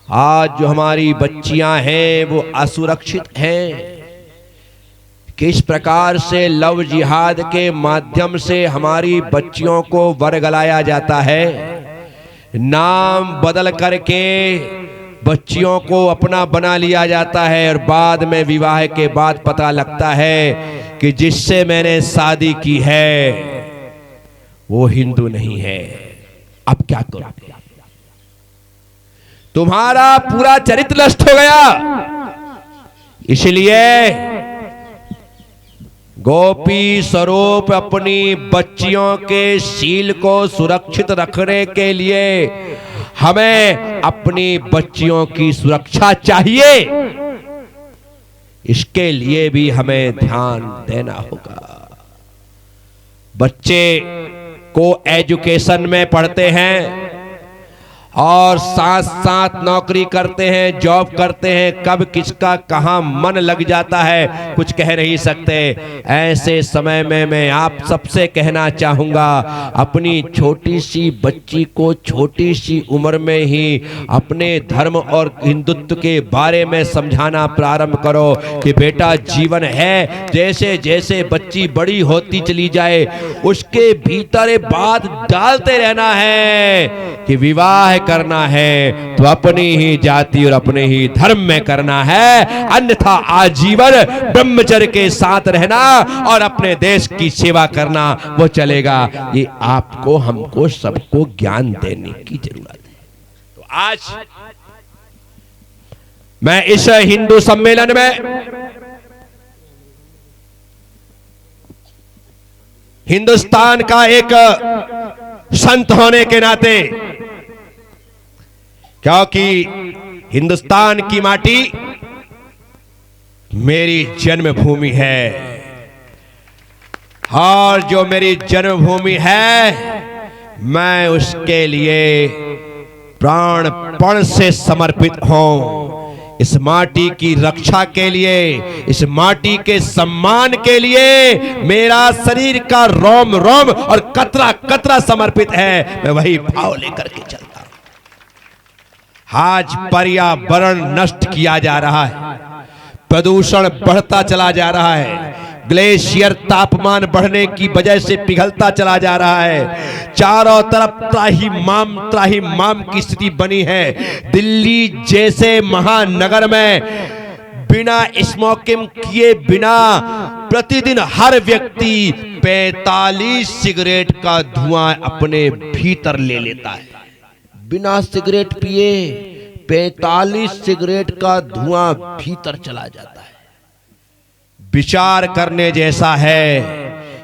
आज जो हमारी बच्चियां हैं वो असुरक्षित हैं। किस प्रकार से लव जिहाद के माध्यम से हमारी बच्चियों को वरगलाया जाता है, नाम बदल करके बच्चियों को अपना बना लिया जाता है, और बाद में विवाह के बाद पता लगता है कि जिससे मैंने शादी की है वो हिंदू नहीं है। अब क्या करोगे? तुम्हारा पूरा चरित्र नष्ट हो गया। इसलिए गोपी स्वरूप अपनी बच्चियों के शील को सुरक्षित रखने के लिए हमें अपनी बच्चियों की सुरक्षा चाहिए। इसके लिए भी हमें ध्यान देना होगा। बच्चे को एजुकेशन में पढ़ते हैं और साथ साथ नौकरी करते हैं, जॉब करते हैं, कब किसका कहां मन लग जाता है कुछ कह नहीं सकते। ऐसे समय में मैं आप सबसे कहना चाहूंगा, अपनी छोटी सी बच्ची को छोटी सी उम्र में ही अपने धर्म और हिंदुत्व के बारे में समझाना प्रारंभ करो कि बेटा जीवन है। जैसे जैसे बच्ची बड़ी होती चली जाए उसके भीतर बात डालते रहना है कि विवाह करना है तो अपनी ही जाति और अपने ही धर्म में करना है, अन्यथा आजीवन ब्रह्मचर्य के साथ रहना और अपने देश की सेवा करना वो चलेगा। ये आपको हमको सबको ज्ञान देने की जरूरत है। तो आज मैं इस हिंदू सम्मेलन में हिंदुस्तान का एक संत होने के नाते, क्योंकि हिंदुस्तान की माटी मेरी जन्मभूमि है, और जो मेरी जन्मभूमि है मैं उसके लिए प्राणपण से समर्पित हूं। इस माटी की रक्षा के लिए, इस माटी के सम्मान के लिए मेरा शरीर का रोम रोम और कतरा कतरा समर्पित है। मैं वही भाव लेकर के चलता हूं। आज पर्यावरण नष्ट किया जा रहा है, प्रदूषण बढ़ता चला जा रहा है, ग्लेशियर तापमान बढ़ने की वजह से पिघलता चला जा रहा है, चारों तरफ त्राहिमाम की स्थिति बनी है। दिल्ली जैसे महानगर में बिना स्मोकिंग किए बिना प्रतिदिन हर व्यक्ति 45 सिगरेट का धुआं अपने भीतर ले लेता है। बिना सिगरेट पिए 45 सिगरेट का धुआं भीतर चला जाता है। विचार करने जैसा है,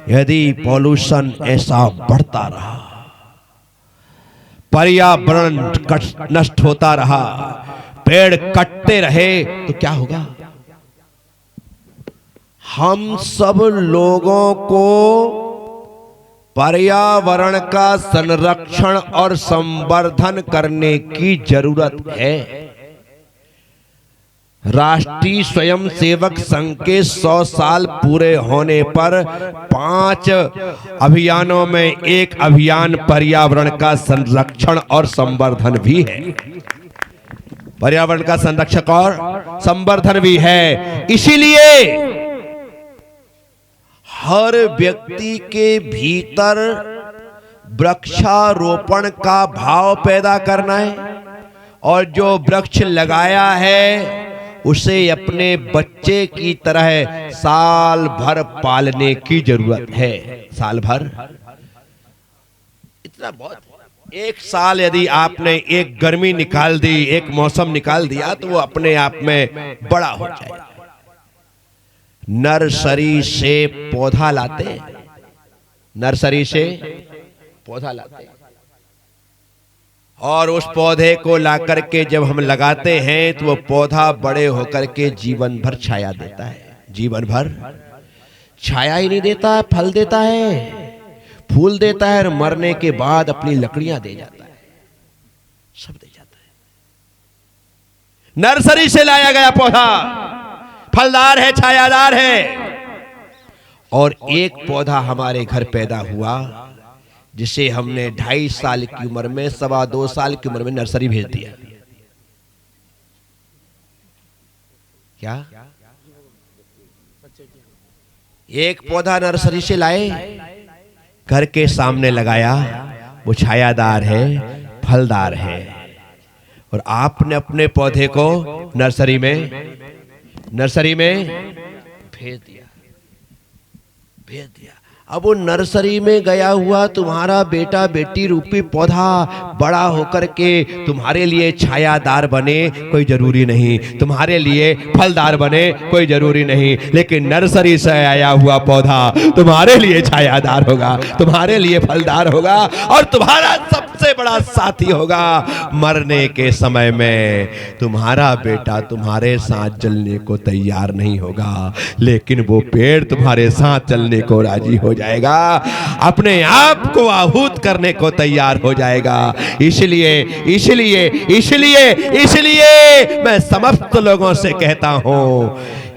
यदि पॉल्यूशन ऐसा बढ़ता रहा, पर्यावरण नष्ट होता रहा, पेड़ कटते रहे तो क्या होगा? हम सब लोगों को पर्यावरण का संरक्षण और संवर्धन करने की जरूरत है। राष्ट्रीय स्वयंसेवक संघ के 100 साल पूरे होने पर 5 अभियानों में एक अभियान पर्यावरण का संरक्षण और संवर्धन भी है। पर्यावरण का संरक्षक और संवर्धन भी है। इसीलिए हर व्यक्ति के भीतर वृक्षारोपण का भाव पैदा करना है और जो वृक्ष लगाया है उसे अपने बच्चे की तरह साल भर पालने की जरूरत है। साल भर इतना बहुत, एक साल यदि आपने एक गर्मी निकाल दी, एक मौसम निकाल दिया तो वो अपने आप में बड़ा हो जाए। नर्सरी से पौधा लाते, नर्सरी से पौधा लाते और उस पौधे को लाकर के जब हम लगाते हैं तो वो पौधा बड़े होकर के जीवन भर छाया देता है। जीवन भर छाया ही नहीं देता है, फल देता है, फूल देता है और मरने के बाद अपनी लकड़ियां दे जाता है, सब दे जाता है। नर्सरी से लाया गया पौधा फलदार है, छायादार है। और एक पौधा हमारे घर पैदा हुआ जिसे हमने 2.5 साल की उम्र में, 2.25 साल की उम्र में नर्सरी भेज दिया। क्या एक पौधा नर्सरी से लाए, घर के सामने लगाया, वो छायादार है, फलदार है, और आपने अपने पौधे को नर्सरी में भेज दिया। अब वो नर्सरी में गया हुआ तुम्हारा बेटा बेटी रूपी पौधा बड़ा होकर के तुम्हारे लिए छायादार बने कोई जरूरी नहीं, तुम्हारे लिए फलदार बने कोई जरूरी नहीं, लेकिन नर्सरी से आया हुआ पौधा तुम्हारे लिए छायादार होगा, तुम्हारे लिए फलदार होगा और तुम्हारा सबसे बड़ा साथी होगा। मरने के समय में तुम्हारा बेटा तुम्हारे साथ चलने को तैयार नहीं होगा, लेकिन वो पेड़ तुम्हारे साथ चलने को राजी हो जाएगा, अपने आप को आहूत करने को तैयार हो जाएगा। इसलिए मैं समस्त लोगों से कहता हूं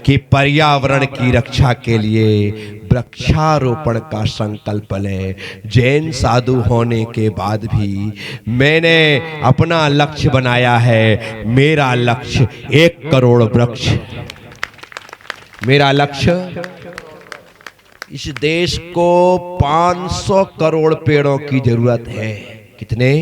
कि पर्यावरण की रक्षा के लिए वृक्षारोपण का संकल्प ले। जैन साधु होने के बाद भी मैंने अपना लक्ष्य बनाया है, मेरा लक्ष्य 1 करोड़ वृक्ष। मेरा लक्ष्य इस देश को 500 करोड़ पेड़ों की जरूरत है। कितने?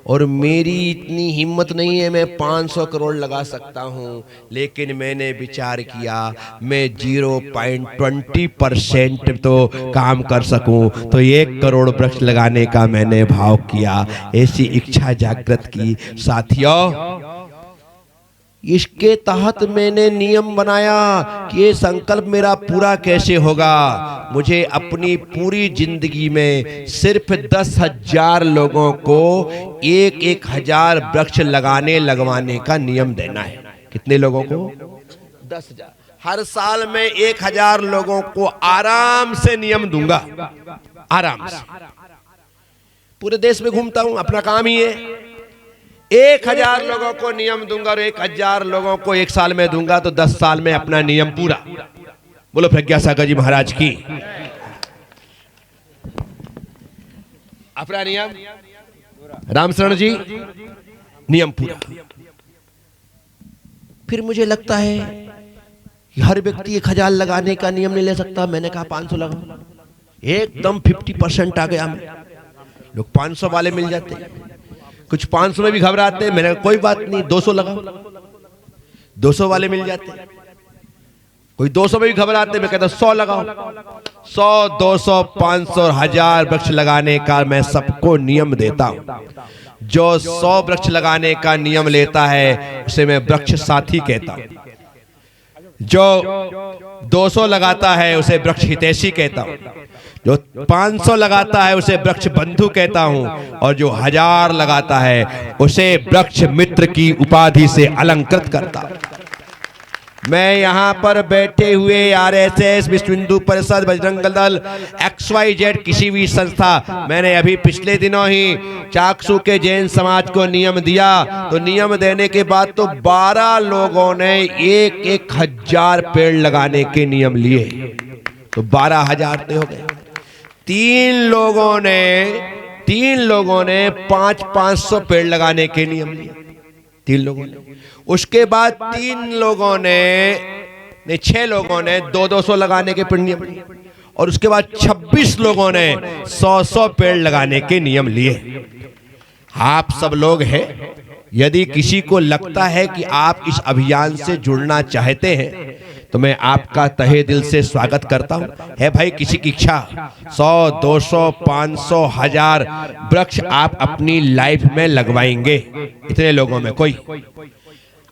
और मेरी इतनी हिम्मत नहीं है मैं 500 करोड़ लगा सकता हूं, लेकिन मैंने विचार किया मैं 0.20% तो काम कर सकूं, तो 1 करोड़ वृक्ष लगाने का मैंने भाव किया, ऐसी इच्छा जागृत की। साथियों, इसके तहत मैंने नियम बनाया कि ये संकल्प मेरा पूरा कैसे होगा। मुझे अपनी पूरी जिंदगी में सिर्फ 10,000 लोगों को 1,000 वृक्ष लगवाने का नियम देना है। कितने लोगों को? 10,000। हर साल में 1,000 लोगों को आराम से नियम दूंगा, आराम से। पूरे देश में घूमता हूं, अपना काम ही है। 1,000 लोगों को नियम दूंगा और 1,000 लोगों को 1 साल में दूंगा, तो 10 साल में अपना नियम पूरा। बोलो प्रज्ञासागर जी महाराज की। अपना नियम, रामशरण जी नियम पूरा। फिर मुझे लगता है कि हर व्यक्ति 1,000 लगाने का नियम नहीं ले सकता। मैंने कहा 500 लगाओ। एकदम 50% आ गया। लोग 500 वाले मिल जाते, कुछ 500 में भी घबराते। मैंने कहा कोई बात नहीं, 200 लगाओ। 200 वाले मिल जाते, कोई 200 में भी घबराते। मैं कहता 100 लगाओ। 100, 200, 500, 1000 वृक्ष लगाने का मैं सबको नियम देता हूं। जो 100 वृक्ष लगाने का नियम लेता है उसे मैं वृक्ष साथी कहता हूं। जो 200 लगाता है उसे वृक्ष हितैषी कहता हूं। जो 500 लगाता है उसे वृक्ष बंधु कहता हूं, और जो 1000 लगाता है उसे वृक्ष मित्र की उपाधि से अलंकृत करता हूं। मैं यहां पर बैठे हुए आरएसएस, विश्व हिंदू परिषद, बजरंग दल, XYZ किसी भी संस्था, मैंने अभी पिछले दिनों ही चाकसू के जैन समाज को नियम दिया, तो नियम देने के बाद तो 12 लोगों ने 1,000 पेड़ लगाने के नियम लिए, तो 12,000 हो गए। 3 लोगों ने 500 पेड़ लगाने के नियम लिए, 3 लोगों ने। उसके बाद 6 लोगों ने 200 लगाने के पेड़ नियम लिए, और उसके बाद 26 लोगों ने 100 पेड़ लगाने के नियम लिए। आप सब लोग हैं, यदि किसी को लगता है कि आप इस अभियान से जुड़ना चाहते हैं तो मैं आपका तहे दिल से स्वागत करता हूं। है भाई किसी की इच्छा 100, 200, 500, 1000 वृक्ष आप अपनी लाइफ में लगवाएंगे, इतने लोगों में कोई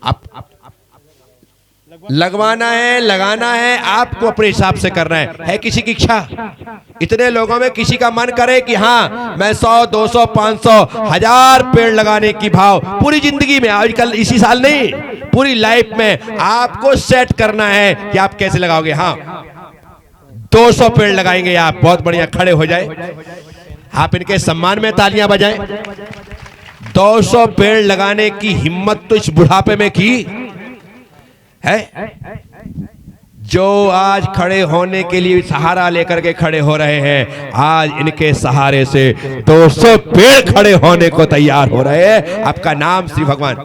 आप लगवाना है, लगाना है, आपको अपने हिसाब से करना है किसी की इच्छा? इतने लोगों में किसी का मन करे कि हाँ मैं 100, 200, 500, 1000 पेड़ लगाने की भाव पूरी जिंदगी में, आजकल इसी साल नहीं, पूरी लाइफ में आपको सेट करना है कि आप कैसे लगाओगे। हाँ 200 पेड़ लगाएंगे आप, बहुत बढ़िया, खड़े हो जाए आप, इनके सम्मान में तालियां बजाएं। 200 पेड़ लगाने की हिम्मत तो इस बुढ़ापे में की है। जो आज खड़े होने के लिए सहारा लेकर के खड़े हो रहे हैं, आज इनके सहारे से 200 पेड़ खड़े होने को तैयार हो रहे हैं। आपका नाम श्री भगवान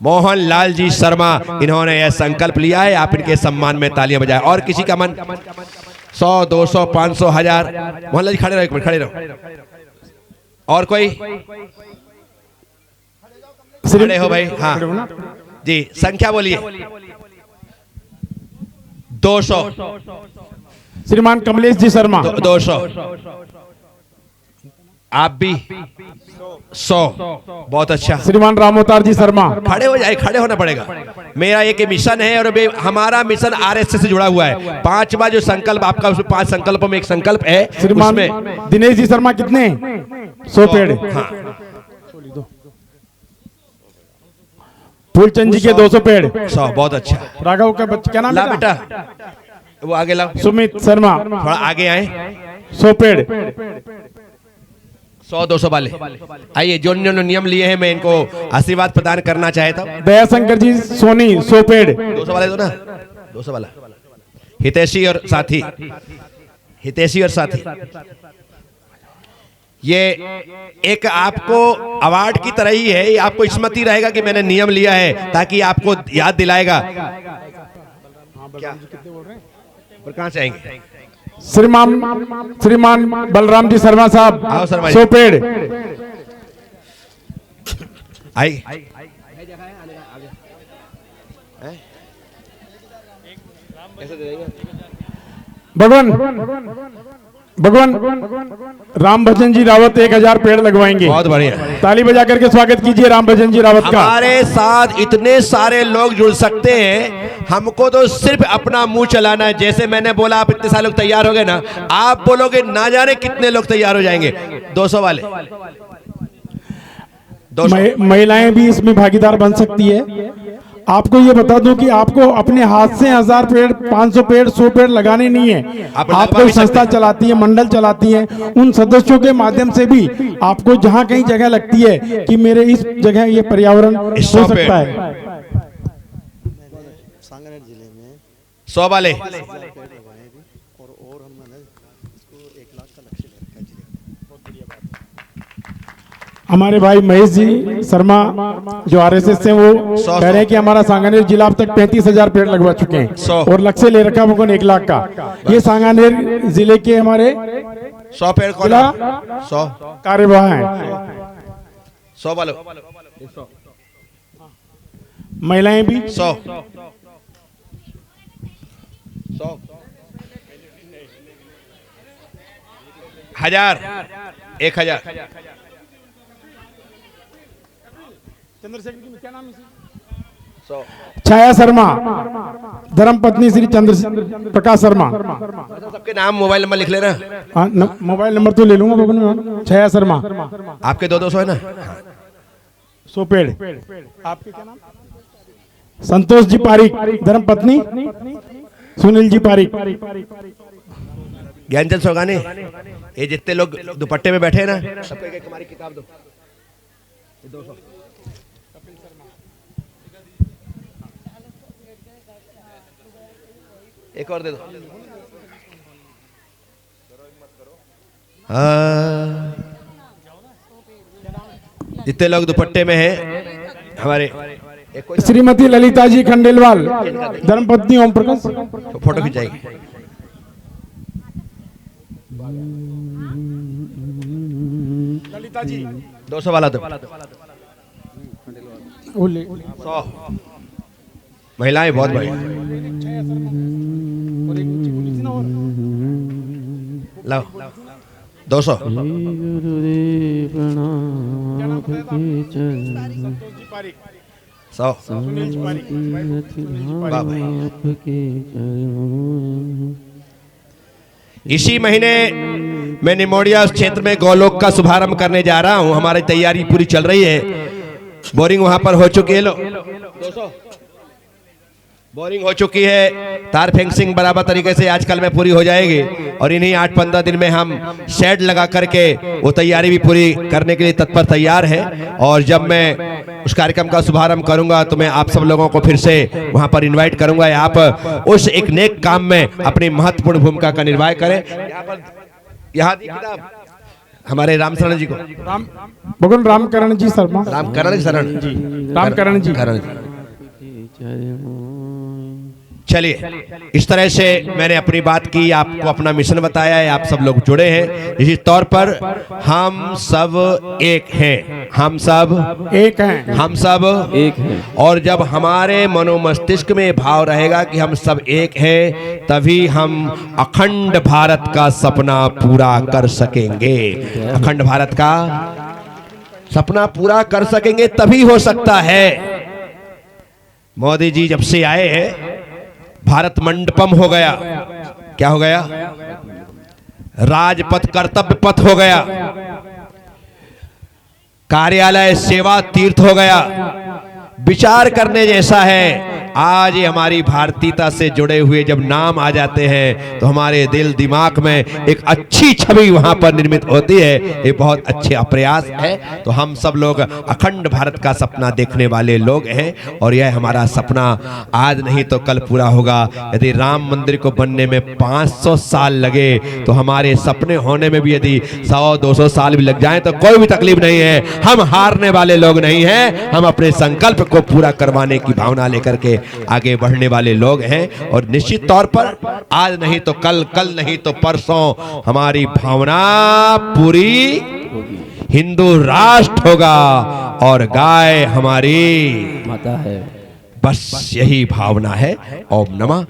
मोहन लाल जी शर्मा, इन्होंने यह संकल्प लिया है, आप इनके सम्मान में तालियां बजाएं। और किसी का मन 100, 200, 500, 1000, मोहन लाल जी खड़े रहो, एक मिनट खड़े रहो। और कोई खड़े हो भाई? हाँ जी, संख्या बोलिए। 200। श्रीमान कमलेश जी शर्मा 200। आप भी 100। बहुत अच्छा। श्रीमान रामोतार जी शर्मा खड़े हो जाए, खड़े होना पड़ेगा। मेरा एक मिशन है और हमारा मिशन आरएसएस से जुड़ा हुआ है। 5वां जो संकल्प आपका, उसमें 5 संकल्पों में एक संकल्प है। श्रीमान दिनेश जी शर्मा कितने? 100 पेड़। हाँ। फूलचंद जी के 200 पेड़। 100। बहुत अच्छा। राघव का बच्चा क्या नाम ला है बेटा, वो आगे लाओ। सुमित शर्मा थोड़ा आगे आए। 100 पेड़। 100, 200 वाले आइए, जो नियम लिए हैं मैं इनको आशीर्वाद प्रदान करना चाहता हूँ। दयाशंकर जी सोनी 100 पेड़। 200 वाले दो ना, 200 वाला हितैषी और साथी, हितैषी और साथी। ये एक आपको अवार्ड की तरह ही है, ये आपको स्मृति रहेगा कि मैंने नियम लिया है, ताकि आपको याद दिलाएगा। क्या पर कहां से आएंगे? श्रीमान बलराम जी शर्मा साहब आओ शर्मा जी। 100 पेड़। आई भगवान राम भजन जी रावत 1000 पेड़ लगवाएंगे। बहुत बढ़िया, ताली बजा करके स्वागत कीजिए राम भजन जी रावत का। हमारे साथ इतने सारे लोग जुड़ सकते हैं, हमको तो सिर्फ अपना मुंह चलाना है। जैसे मैंने बोला आप इतने सारे लोग तैयार हो गए ना, आप बोलोगे ना जाने कितने लोग तैयार हो जाएंगे। 200 वाले, 200। महिलाएं भी इसमें भागीदार बन सकती है। आपको ये बता दूं कि आपको अपने हाथ से 1000 पेड़, 500 पेड़, 100 पेड़ लगाने नहीं है। आपको संस्था चलाती है, मंडल चलाती है, उन सदस्यों के माध्यम से भी आपको जहां कहीं जगह लगती है कि मेरे इस जगह ये पर्यावरण हो सकता है। सांगनेर जिले में 100 वाले और हमने इसको 1 लाख का लक्ष्य ले रखा है जिले में। हमारे भाई महेश जी शर्मा जो आरएसएस से, वो कह रहे हैं कि हमारा सांगानेर जिला अब तक 35,000 पेड़ लगवा चुके हैं और लक्ष्य ले रखा है 1 लाख का। ये सांगानेर जिले के हमारे 100 पेड़ कौन? 100 कार्यवाह हैं। 100 वालों, महिलाएं भी 100 100 1000 1000। चंद्रशेखर जी क्या नाम है? छाया शर्मा, धर्म पत्नी श्री चंद्र प्रकाश शर्मा। सबके नाम मोबाइल नंबर लिख लेना। हाँ, मोबाइल नंबर तो ले लूंगा बबन में। छाया शर्मा, आपके 200 है ना? सोपेड़। आपके क्या नाम? संतोष जी पारिक, धर्म पत्नी सुनील जी पारिक। ज्ञानचंद सोगानी, ये जितने लोग दुपट्टे में बैठे हैं ना, सबको एक हमारी किताब दो। 200। एक और दे दो। हाँ, जितने लोग दुपट्टे में हैं हमारे, एक कोई श्रीमती ललिता जी खंडेलवाल, धर्म पत्नी ओम प्रकाश। फोटो खिंचाएगी। ललिता जी 200 वाला दो। 100 महिलाएं बहुत बढ़िया। लाओ 200। सौ। इसी महीने मैं निमोडिया क्षेत्र में गौलोक का शुभारंभ करने जा रहा हूं। हमारी तैयारी पूरी चल रही है। बोरिंग वहां पर हो चुकी है। लो 200 बोरिंग हो चुकी है। तार फेंसिंग बराबर तरीके से आजकल में पूरी हो जाएगी और इन्हीं 8-15 दिन में हम शेड लगा करके वो तैयारी भी पूरी करने के लिए तत्पर तैयार है। और जब मैं उस कार्यक्रम का शुभारंभ करूंगा तो मैं आप सब लोगों को फिर से वहां पर इनवाइट करूंगा। आप उस एक नेक काम में अपनी महत्वपूर्ण भूमिका का निर्वाह करें। यहाँ किताब हमारे रामशरण जी को, भगवान रामकरण जी शर्मा, रामकरण शरण जी, रामकरण जी। चलिए, इस तरह से मैंने अपनी बात की, आपको अपना मिशन बताया है, आप सब लोग जुड़े हैं। इसी तौर पर हम सब एक हैं, हम सब एक हैं, हम सब एक हैं। और जब हमारे मनोमस्तिष्क में भाव रहेगा कि हम सब एक हैं, तभी हम अखंड भारत का सपना पूरा कर सकेंगे। अखंड भारत का सपना पूरा कर सकेंगे तभी हो सकता है। मोदी जी जब से आए हैं, भारत मंडपम हो गया। क्या हो गया? राजपथ कर्तव्य पथ हो गया। कार्यालय सेवा तीर्थ हो गया। विचार करने जैसा है। आज ये हमारी भारतीयता से जुड़े हुए जब नाम आ जाते हैं तो हमारे दिल दिमाग में एक अच्छी छवि वहां पर निर्मित होती है। ये बहुत अच्छे प्रयास है। तो हम सब लोग अखंड भारत का सपना देखने वाले लोग हैं और यह हमारा सपना आज नहीं तो कल पूरा होगा। यदि राम मंदिर को बनने में 500 साल लगे तो हमारे सपने होने में भी यदि 100-200 साल भी लग जाए तो कोई भी तकलीफ नहीं है। हम हारने वाले लोग नहीं हैं। हम अपने संकल्प को पूरा करवाने की भावना लेकर के आगे बढ़ने वाले लोग हैं और निश्चित तौर पर आज नहीं तो कल, कल नहीं तो परसों हमारी भावना पूरी हिंदू राष्ट्र होगा और गाय हमारी माता है। बस यही भावना है। ओम नमः